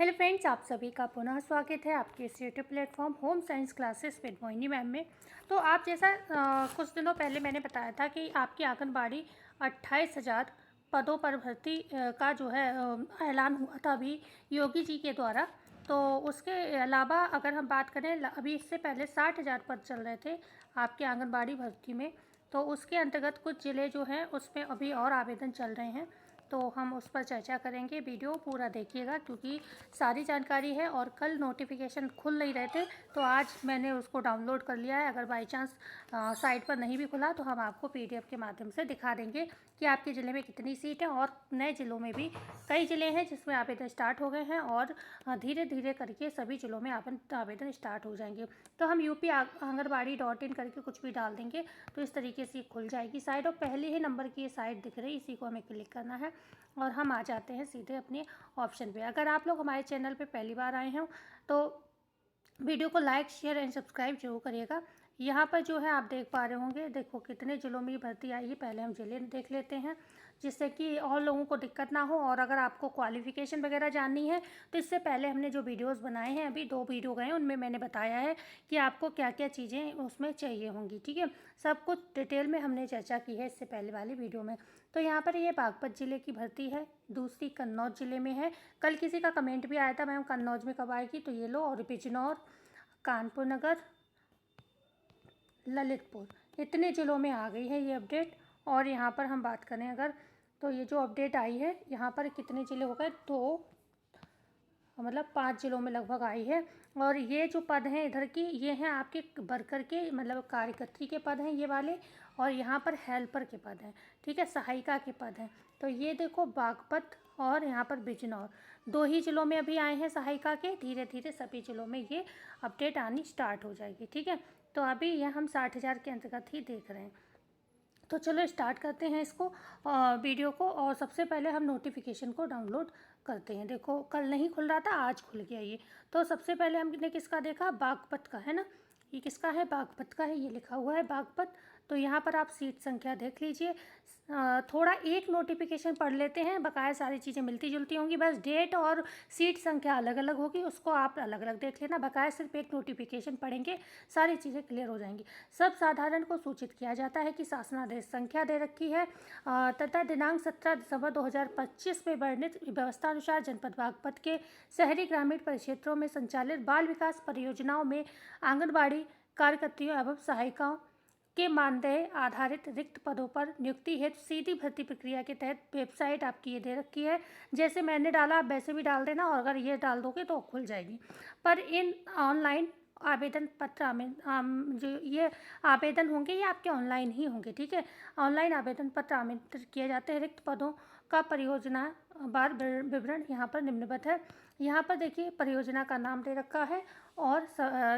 Hello friends, आप सभी का पुनः स्वागत है आपके इस YouTube platform home science classes with Mohini ma'am में। तो आप जैसा कुछ दिनों पहले मैंने बताया था कि आपकी आंगनबाड़ी 28,000 पदों पर भर्ती का जो है ऐलान हुआ था अभी योगी जी के द्वारा। तो उसके अलावा अगर हम बात करें अभी इससे पहले 60,000 पद चल रहे थे आपके आंगनबाड़ी भर्ती में। तो उसके अंतर्गत कुछ ज़िले जो हैं उसमें अभी और आवेदन चल रहे हैं, तो हम उस पर चर्चा करेंगे। वीडियो पूरा देखिएगा क्योंकि सारी जानकारी है। और कल नोटिफिकेशन खुल नहीं रहे थे तो आज मैंने उसको डाउनलोड कर लिया है। अगर बाई चांस साइट पर नहीं भी खुला तो हम आपको पीडीएफ के माध्यम से दिखा देंगे कि आपके ज़िले में कितनी सीट है। और नए ज़िलों में भी कई ज़िले हैं जिसमें आवेदन स्टार्ट हो गए हैं और धीरे धीरे करके सभी ज़िलों में आवेदन स्टार्ट हो जाएंगे। तो हम UP-आंगनबाड़ी.in करके कुछ भी डाल देंगे तो इस तरीके से खुल जाएगी साइट। और पहले ही नंबर की ये साइट दिख रही, इसी को हमें क्लिक करना है और हम आ जाते हैं सीधे अपने ऑप्शन पे। अगर आप लोग हमारे चैनल पे पहली बार आए हैं तो वीडियो को लाइक शेयर एंड सब्सक्राइब जरूर करिएगा। यहाँ पर जो है आप देख पा रहे होंगे, देखो कितने ज़िलों में भर्ती आई है। पहले हम ज़िले देख लेते हैं जिससे कि और लोगों को दिक्कत ना हो। और अगर आपको क्वालिफ़िकेशन वगैरह जाननी है तो इससे पहले हमने जो वीडियोस बनाए हैं, अभी 2 वीडियो गए, उनमें मैंने बताया है कि आपको क्या क्या चीज़ें उसमें चाहिए होंगी। ठीक है, सब कुछ डिटेल में हमने चर्चा की है इससे पहले वाली वीडियो में। तो यहाँ पर ये बागपत ज़िले की भर्ती है, दूसरी कन्नौज ज़िले में है। कल किसी का कमेंट भी आया था मैम कन्नौज में कब आएगी, तो ये लो। और बिजनौर, कानपुर नगर, ललितपुर, इतने ज़िलों में आ गई है ये अपडेट। और यहाँ पर हम बात करें अगर, तो ये जो अपडेट आई है यहाँ पर कितने ज़िले हो गए, तो मतलब 5 ज़िलों में लगभग आई है। और ये जो पद हैं इधर की, ये हैं आपके वर्कर के, मतलब कार्यकर्त्री के पद हैं ये वाले। और यहाँ पर हेल्पर के पद हैं, ठीक है, सहायिका के पद हैं। तो ये देखो बागपत और यहाँ पर बिजनौर, 2 ही ज़िलों में अभी आए हैं सहायिका के। धीरे धीरे सभी ज़िलों में ये अपडेट आनी स्टार्ट हो जाएगी। ठीक है, तो अभी यह हम 60,000 के अंतर्गत ही देख रहे हैं। तो चलो स्टार्ट करते हैं इसको वीडियो को। और सबसे पहले हम नोटिफिकेशन को डाउनलोड करते हैं। देखो कल नहीं खुल रहा था, आज खुल गया ये। तो सबसे पहले हमने किसका देखा, बागपत का, है ना। ये किसका है, बागपत का है, ये लिखा हुआ है बागपत। तो यहाँ पर आप सीट संख्या देख लीजिए। थोड़ा एक नोटिफिकेशन पढ़ लेते हैं, बकाया सारी चीज़ें मिलती जुलती होंगी, बस डेट और सीट संख्या अलग अलग होगी, उसको आप अलग अलग देख लेना। बकाया सिर्फ एक नोटिफिकेशन पढ़ेंगे, सारी चीज़ें क्लियर हो जाएंगी। सब साधारण को सूचित किया जाता है कि शासनादेश संख्या दे रखी है तथा दिनांक 17 दिसंबर 2025 में वर्णित व्यवस्था अनुसार जनपद बागपत के शहरी ग्रामीण परिक्षेत्रों में संचालित बाल विकास परियोजनाओं में आंगनबाड़ी कार्यकर्तियों एवं सहायिकाओं के मानदेय आधारित रिक्त पदों पर नियुक्ति हेतु सीधी भर्ती प्रक्रिया के तहत वेबसाइट आपकी ये दे रखी है। जैसे मैंने डाला आप वैसे भी डाल देना, और अगर ये डाल दोगे तो खुल जाएगी। पर इन ऑनलाइन आवेदन पत्र जो ये आवेदन होंगे ये आपके ऑनलाइन ही होंगे। ठीक है, ऑनलाइन आवेदन पत्र आमंत्रित किए जाते हैं। रिक्त पदों का परियोजना बार विवरण यहाँ पर निम्नवत है। यहाँ पर देखिए परियोजना का नाम दे रखा है और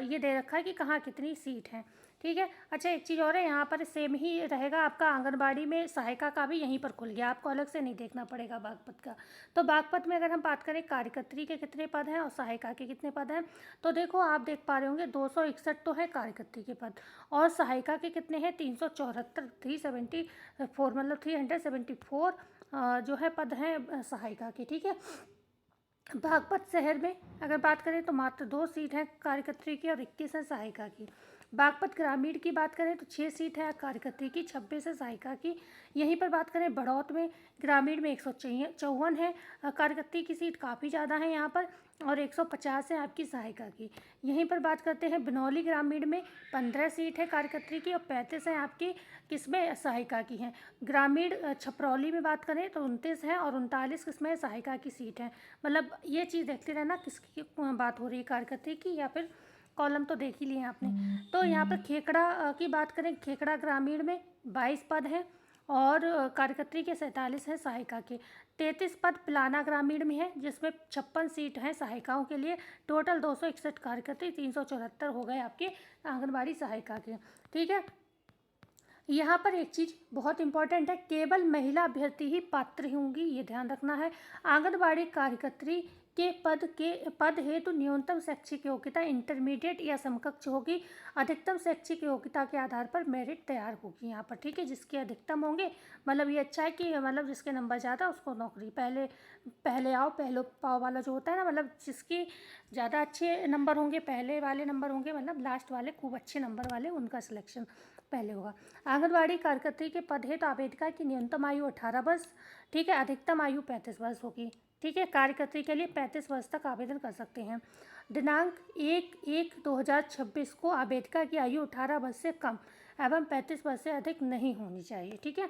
ये दे रखा है कि कहाँ कितनी सीट है। ठीक है, अच्छा एक चीज़ और है, यहाँ पर सेम ही रहेगा आपका आंगनबाड़ी में सहायिका का भी यहीं पर खुल गया, आपको अलग से नहीं देखना पड़ेगा बागपत का। तो बागपत में अगर हम बात करें कार्यकर्त्री के कितने पद हैं और सहायिका के कितने पद हैं, तो देखो आप देख पा रहे होंगे 261 तो है कार्यकर्त्री के पद, और सहायिका के कितने हैं 374, 374 मतलब 374 जो है पद हैं सहायिका के। ठीक है, बागपत शहर में अगर बात करें तो मात्र 2 सीट है कार्यकर्त्री की और 21 है सहायिका की। बागपत ग्रामीण की बात करें तो 6 सीट है कार्यकर्त्री की, 26 है सहायिका की। यहीं पर बात करें बड़ौत में, ग्रामीण में 154 है कार्यकर्त्री की सीट, काफ़ी ज़्यादा है यहाँ पर, और 150 है आपकी सहायिका की। यहीं पर बात करते हैं बनौली ग्रामीण में 15 सीट है कार्यकर्त्री की और 35 है आपकी किसमें, सहायिका की हैं। ग्रामीण छपरौली में बात करें तो 29 है और 39 किसमें, सहायिका की सीट है। मतलब ये चीज़ देखते रहना किसकी बात हो रही है, कार्यकर्त्री की या फिर कॉलम तो देख ही लिए आपने। तो यहाँ पर खेकड़ा की बात करें, खेकड़ा ग्रामीण में 22 पद हैं और कार्यकर्त्री के 47 हैं सहायिका के। 33 पद पिलाना ग्रामीण में है जिसमें 56 सीट हैं सहायिकाओं के लिए। टोटल 261 कार्यकर्त्री, 374 हो गए आपके आंगनबाड़ी सहायिका के। ठीक है, यहाँ पर एक चीज़ बहुत इंपॉर्टेंट है, केवल महिला अभ्यर्थी ही पात्र होंगी, ये ध्यान रखना है। आंगनबाड़ी कार्यकर्त्री के पद हेतु न्यूनतम शैक्षिक योग्यता इंटरमीडिएट या समकक्ष होगी। अधिकतम शैक्षिक योग्यता के आधार पर मेरिट तैयार होगी यहाँ पर, ठीक है। जिसके अधिकतम होंगे, मतलब ये अच्छा है कि मतलब जिसके नंबर ज़्यादा उसको नौकरी, पहले आओ पहले पाओ वाला जो होता है ना, मतलब जिसकी ज़्यादा अच्छे नंबर होंगे, पहले वाले नंबर होंगे, मतलब लास्ट वाले खूब अच्छे नंबर वाले, उनका सिलेक्शन पहले होगा। आंगनबाड़ी कार्यकर्त्री के पद है तो आवेदिका की न्यूनतम आयु 18 वर्ष, ठीक है, अधिकतम आयु 35 वर्ष होगी, ठीक है। कार्यकर्त्री के लिए 35 वर्ष तक आवेदन कर सकते हैं। दिनांक 1/1/2026 को आवेदिका की आयु 18 वर्ष से कम एवं 35 वर्ष से अधिक नहीं होनी चाहिए, ठीक है।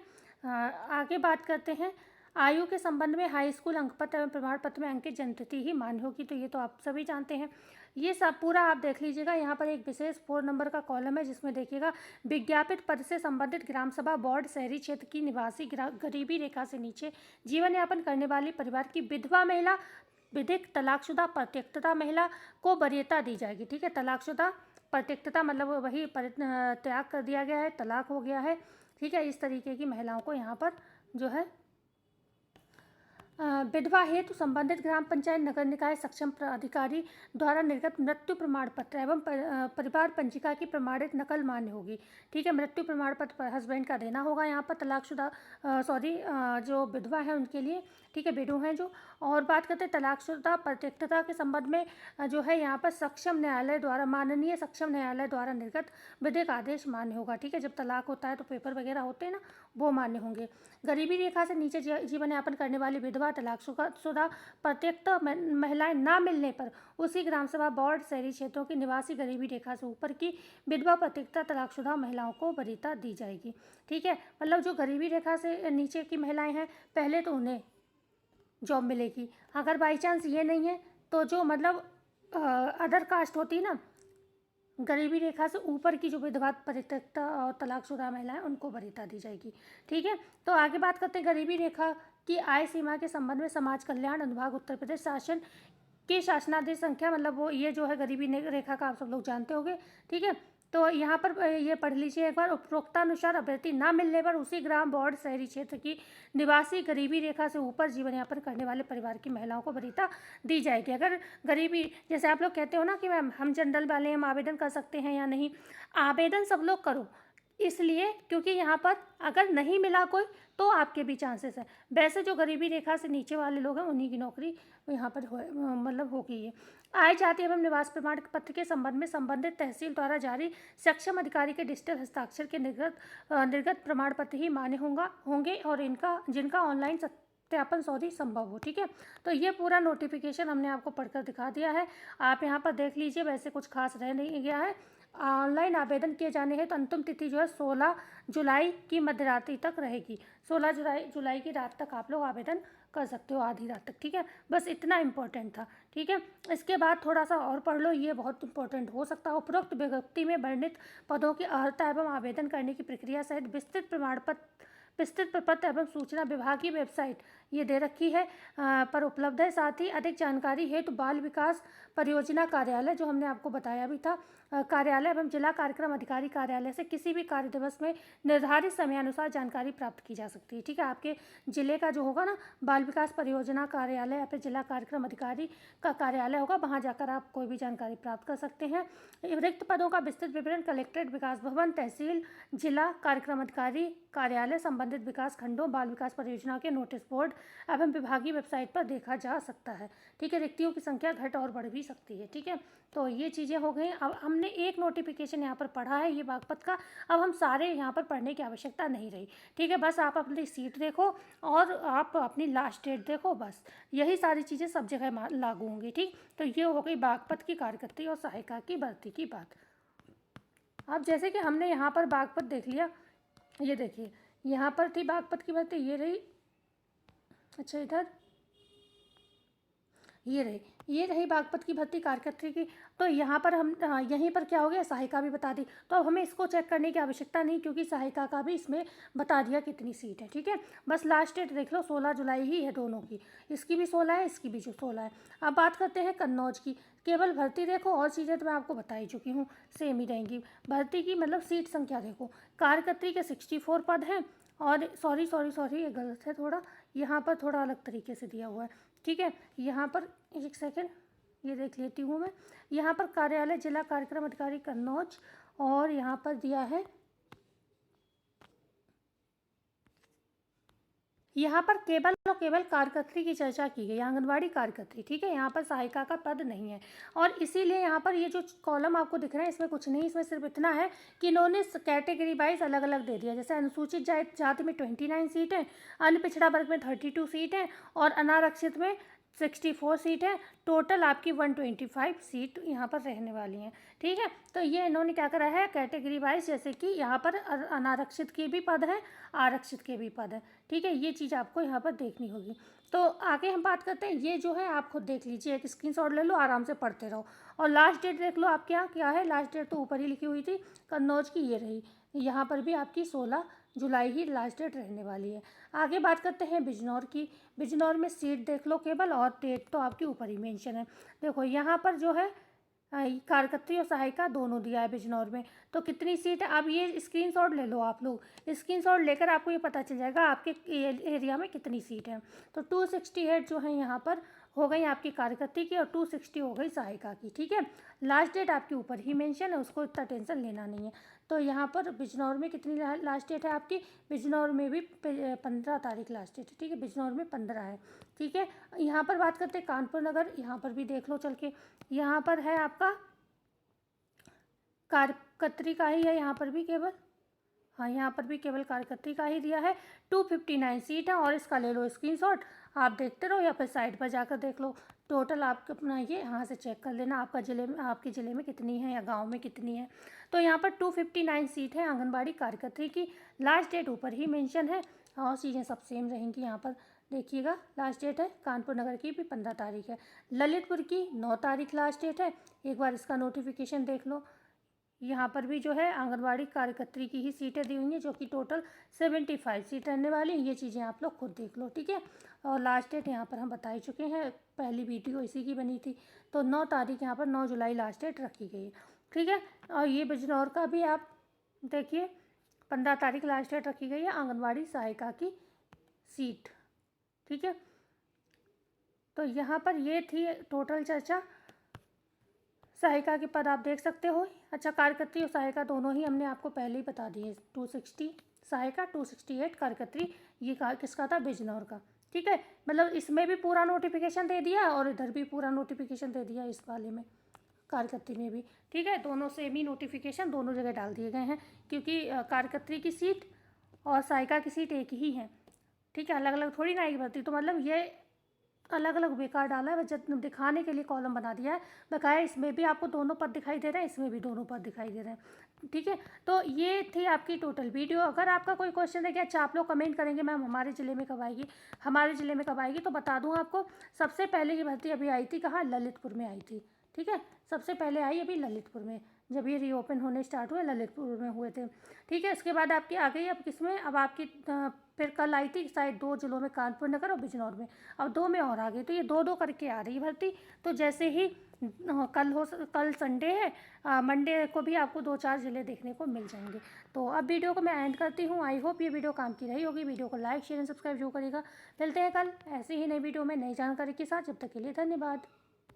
आगे बात करते हैं, आयु के संबंध में हाई स्कूल अंकपत्र एवं प्रमाण पत्र में अंकित जन्मतिथि ही मान्य होगी, तो ये तो आप सभी जानते हैं। ये सब पूरा आप देख लीजिएगा। यहाँ पर एक विशेष 4 नंबर का कॉलम है जिसमें देखिएगा, विज्ञापित पद से संबंधित ग्राम सभा बोर्ड शहरी क्षेत्र की निवासी गरीबी रेखा से नीचे जीवन यापन करने वाली परिवार की विधवा महिला, विधिक तलाकशुदा परित्यक्ता महिला को वरीयता दी जाएगी, ठीक है। तलाकशुदा परित्यक्ता मतलब वही त्याग कर दिया गया है, तलाक हो गया है, ठीक है। इस तरीके की महिलाओं को यहाँ पर जो है विधवा हेतु संबंधित ग्राम पंचायत नगर निकाय सक्षम अधिकारी द्वारा निर्गत मृत्यु प्रमाण पत्र एवं परिवार पंजिका की प्रमाणित नकल मान्य होगी, ठीक है। मृत्यु प्रमाण पत्र हस्बैंड का देना होगा यहाँ पर, तलाकशुदा जो विधवा है उनके लिए, ठीक है, विडो हैं जो। और बात करते हैं तलाकशुदा परित्यक्ता के संबंध में, जो है यहाँ पर सक्षम न्यायालय द्वारा, माननीय सक्षम न्यायालय द्वारा निर्गत विधिक आदेश मान्य होगा, ठीक है। जब तलाक होता है तो पेपर वगैरह होते हैं ना, वो मान्य होंगे। गरीबी रेखा से नीचे जीवन यापन करने वाली विधवा, तलाकशुदा परित्यक्ता महिलाएं ना मिलने पर उसी ग्राम सभा बोर्ड शहरी क्षेत्रों की निवासी गरीबी रेखा से ऊपर की विधवा, परित्यक्ता, तलाकशुदा महिलाओं को वरीयता दी जाएगी, ठीक है। मतलब जो गरीबी रेखा से नीचे की महिलाएं हैं, पहले तो उन्हें जॉब मिलेगी। अगर बाई चांस ये नहीं है तो जो मतलब अदर कास्ट होती है ना, गरीबी रेखा से ऊपर की जो विधवा, परित्यक्ता और तलाकशुदा महिलाएं, उनको वरीयता दी जाएगी, ठीक है। तो आगे बात करते हैं गरीबी रेखा की आय सीमा के संबंध में समाज कल्याण अनुभाग उत्तर प्रदेश शासन के शासनादेश संख्या, मतलब वो ये जो है गरीबी रेखा का आप सब लोग जानते होंगे, ठीक है। तो यहाँ पर ये पढ़ लीजिए एक बार, उपरोक्तानुसार अभ्यर्थी ना मिलने पर उसी ग्राम बोर्ड शहरी क्षेत्र की निवासी गरीबी रेखा से ऊपर जीवन यापन करने वाले परिवार की महिलाओं को वरीयता दी जाएगी। अगर गरीबी, जैसे आप लोग कहते हो ना कि मैम हम जनरल वाले हम आवेदन कर सकते हैं या नहीं, आवेदन सब लोग करो, इसलिए क्योंकि यहाँ पर अगर नहीं मिला कोई तो आपके भी चांसेस है। वैसे जो गरीबी रेखा से नीचे वाले लोग हैं उन्हीं की नौकरी यहाँ पर मतलब होगी। ये आय जाति एवं निवास प्रमाण पत्र के संबंध में संबंधित तहसील द्वारा जारी सक्षम अधिकारी के डिजिटल हस्ताक्षर के निर्गत प्रमाण पत्र ही मान्य होंगे और जिनका ऑनलाइन सत्यापन सौदी संभव हो, ठीक है। तो ये पूरा नोटिफिकेशन हमने आपको पढ़कर दिखा दिया है, आप यहाँ पर देख लीजिए। वैसे कुछ खास रह नहीं गया है। ऑनलाइन आवेदन किए जाने हैं तो अंतिम तिथि जो है 16 जुलाई की मध्यरात्रि तक रहेगी। 16 जुलाई की रात तक आप लोग आवेदन कर सकते हो, आधी रात तक, ठीक है। बस इतना इम्पोर्टेंट था, ठीक है। इसके बाद थोड़ा सा और पढ़ लो, ये बहुत इंपॉर्टेंट हो सकता है। उपरोक्त विज्ञप्ति में वर्णित पदों की अर्हता एवं आवेदन करने की प्रक्रिया सहित विस्तृत प्रपत्र एवं सूचना विभाग की वेबसाइट ये दे रखी है पर उपलब्ध है। साथ ही अधिक जानकारी हेतु बाल विकास परियोजना कार्यालय, जो हमने आपको बताया भी था, कार्यालय एवं जिला कार्यक्रम अधिकारी कार्यालय से किसी भी कार्य दिवस में निर्धारित समयानुसार जानकारी प्राप्त की जा सकती है, ठीक है। आपके जिले का जो होगा ना बाल विकास परियोजना कार्यालय या फिर जिला कार्यक्रम अधिकारी का कार्यालय होगा, वहाँ जाकर आप कोई भी जानकारी प्राप्त कर सकते हैं। रिक्त पदों का विस्तृत विवरण कलेक्ट्रेट विकास भवन, तहसील, जिला कार्यक्रम अधिकारी कार्यालय, संबंधित विकास खंडों, बाल विकास परियोजना के नोटिस बोर्ड एवं विभागीय वेबसाइट पर देखा जा सकता है, ठीक है। रिक्तियों की संख्या घट और बढ़ भी सकती है, ठीक है। तो ये चीज़ें हो गई। अब हमने एक नोटिफिकेशन यहाँ पर पढ़ा है ये बागपत का, अब हम सारे यहाँ पर पढ़ने की आवश्यकता नहीं रही, ठीक है। बस आप अपनी सीट देखो और आप अपनी लास्ट डेट देखो, बस यही सारी चीज़ें सब जगह लागू होंगी, ठीक। तो ये हो गई बागपत की कार्यकर्त्री और सहायिका की भर्ती की बात। अब जैसे कि हमने यहाँ पर बागपत देख लिया, ये देखिए यहाँ पर थी बागपत की भर्ती, ये रही। अच्छा इधर ये रही बागपत की भर्ती कार्यकर्त्री की। तो यहाँ पर हम यहीं पर क्या हो गया, सहायिका भी बता दी। तो अब हमें इसको चेक करने की आवश्यकता नहीं, क्योंकि सहायिका का भी इसमें बता दिया कितनी सीट है। ठीक है, बस लास्ट डेट देख लो, 16 जुलाई ही है दोनों की, इसकी भी 16 है, इसकी भी जो 16 है। अब बात करते हैं कन्नौज की। केवल भर्ती देखो, और चीज़ें तो मैं आपको बता ही चुकी हूँ, सेम ही रहेंगी। भर्ती की मतलब सीट संख्या देखो, कार्यकर्त्री के 64 पद हैं, और सॉरी ये गलत है थोड़ा, यहाँ पर थोड़ा अलग तरीके से दिया हुआ है। ठीक है, यहाँ पर एक सेकेंड ये देख लेती हूँ मैं। यहाँ पर कार्यालय जिला कार्यक्रम अधिकारी कन्नौज, और यहाँ पर दिया है, यहाँ पर केवल और केवल कार्यकर्त्री की चर्चा की गई, आंगनवाड़ी कार्यकर्त्री। ठीक है, यहाँ पर सहायिका का पद नहीं है, और इसीलिए यहाँ पर ये जो कॉलम आपको दिख रहे हैं, इसमें कुछ नहीं, इसमें सिर्फ इतना है कि इन्होंने कैटेगरी वाइज अलग अलग दे दिया। जैसे अनुसूचित जाति में 29 सीट है, अन्य पिछड़ा वर्ग में 32 सीट है, और अनारक्षित में 64 सीट है। टोटल आपकी 125 सीट यहाँ पर रहने वाली हैं। ठीक है, तो ये इन्होंने क्या करा है, कैटेगरी वाइज, जैसे कि यहाँ पर अनारक्षित के भी पद हैं, आरक्षित के भी पद हैं। ठीक है, ये चीज़ आपको यहाँ पर देखनी होगी। तो आगे हम बात करते हैं, ये जो है आप खुद देख लीजिए, एक स्क्रीनशॉट ले लो, आराम से पढ़ते रहो। और लास्ट डेट देख लो आप, क्या क्या है लास्ट डेट, तो ऊपर ही लिखी हुई थी, कन्नौज की ये रही। यहाँ पर भी आपकी 16 जुलाई ही लास्ट डेट रहने वाली है। आगे बात करते हैं बिजनौर की। बिजनौर में सीट देख लो केवल, और डेट तो आपकी ऊपर ही मेंशन है। देखो यहाँ पर जो है कार्यकर्त्री और सहायिका दोनों दिया है बिजनौर में। तो कितनी सीट है, अब ये स्क्रीनशॉट ले लो आप लोग, स्क्रीनशॉट लेकर आपको ये पता चल जाएगा आपके एरिया में कितनी सीट है। तो 268 जो है यहाँ पर हो गई आपकी कार्यकर्त्री की, और 260 हो गई सहायिका की। ठीक है, लास्ट डेट आपके ऊपर ही मेंशन है, उसको इतना टेंशन लेना नहीं है। तो यहाँ पर बिजनौर में कितनी लास्ट डेट है आपकी, बिजनौर में भी 15 तारीख लास्ट डेट है। ठीक है, बिजनौर में 15 है। ठीक है, यहाँ पर बात करते हैं कानपुर नगर, यहाँ पर भी देख लो चल के, यहाँ पर है आपका कार्यकर्त्री का ही है, यहाँ पर भी केवल, हाँ यहाँ पर भी केवल कार्यकर्त्री का ही दिया है। 259 सीट है, और इसका ले लो स्क्रीनशॉट, आप देखते रहो या फिर साइट पर जाकर देख लो। टोटल आप अपना ये यहाँ से चेक कर लेना, आपका ज़िले में, आपके ज़िले में कितनी है या गांव में कितनी है। तो यहाँ पर 259 सीट है आंगनबाड़ी कार्यकर्त्री की। लास्ट डेट ऊपर ही मेंशन है, और चीज़ें सब सेम रहेंगी। यहाँ पर देखिएगा, लास्ट डेट है कानपुर नगर की भी 15 तारीख है, ललितपुर की 9 तारीख लास्ट डेट है। एक बार इसका नोटिफिकेशन देख लो। यहाँ पर भी जो है आंगनवाड़ी कार्यकर्त्री की ही सीटें दी हुई हैं, जो कि टोटल 75 सीट रहने वाली। ये चीज़ें आप लोग खुद देख लो। ठीक है, और लास्ट डेट यहाँ पर हम बता ही चुके हैं, पहली वीडियो इसी की बनी थी। तो 9 तारीख यहाँ पर 9 जुलाई लास्ट डेट रखी गई है। ठीक है, और ये बिजनौर का भी आप देखिए, 15 तारीख लास्ट डेट रखी गई है आंगनवाड़ी सहायिका की सीट। ठीक है, तो यहाँ पर ये थी टोटल चर्चा। सहायिका के पद आप देख सकते हो। अच्छा, कार्यकर्त्री और सहायिका दोनों ही हमने आपको पहले ही बता दिए, 260 सहायिका, 268 कार्यकर्त्री। ये किसका था, बिजनौर का। ठीक है, मतलब इसमें भी पूरा नोटिफिकेशन दे दिया, और इधर भी पूरा नोटिफिकेशन दे दिया इस वाले में, कार्यकर्त्री में भी। ठीक है, दोनों सेम ही नोटिफिकेशन दोनों जगह डाल दिए गए हैं, क्योंकि कार्यकर्त्री की सीट और सहायिका की सीट एक ही है। ठीक है, अलग अलग थोड़ी ना एक भर्ती, तो मतलब ये अलग अलग बेकार डाला है, बस दिखाने के लिए कॉलम बना दिया है। बकाया इसमें भी आपको दोनों पद दिखाई दे रहे हैं, इसमें भी दोनों पद दिखाई दे रहे हैं। ठीक है, तो ये थी आपकी टोटल वीडियो। अगर आपका कोई क्वेश्चन है कि अच्छा आप लोग कमेंट करेंगे मैम हमारे ज़िले में कब आएगी, हमारे ज़िले में कब आएगी, तो बता दूँ आपको, सबसे पहले की भर्ती अभी आई थी कहाँ, ललितपुर में आई थी। ठीक है, सबसे पहले आई अभी ललितपुर में, जब ये रीओपन होने स्टार्ट हुए ललितपुर में हुए थे। ठीक है, इसके बाद आपकी आ गई अब किसमें, अब आपकी फिर कल आई थी शायद 2 जिलों में, कानपुर नगर और बिजनौर में। अब 2 में और आ गई, तो ये 2-2 करके आ रही भर्ती। तो जैसे ही कल संडे है, मंडे को भी आपको 2-4 ज़िले देखने को मिल जाएंगे। तो अब वीडियो को मैं एंड करती हूँ। आई होप ये वीडियो काम की रही होगी। वीडियो को लाइक शेयर एंड सब्सक्राइब जरूर करिएगा। मिलते हैं कल ऐसे ही नई वीडियो में नई जानकारी के साथ। जब तक के लिए धन्यवाद।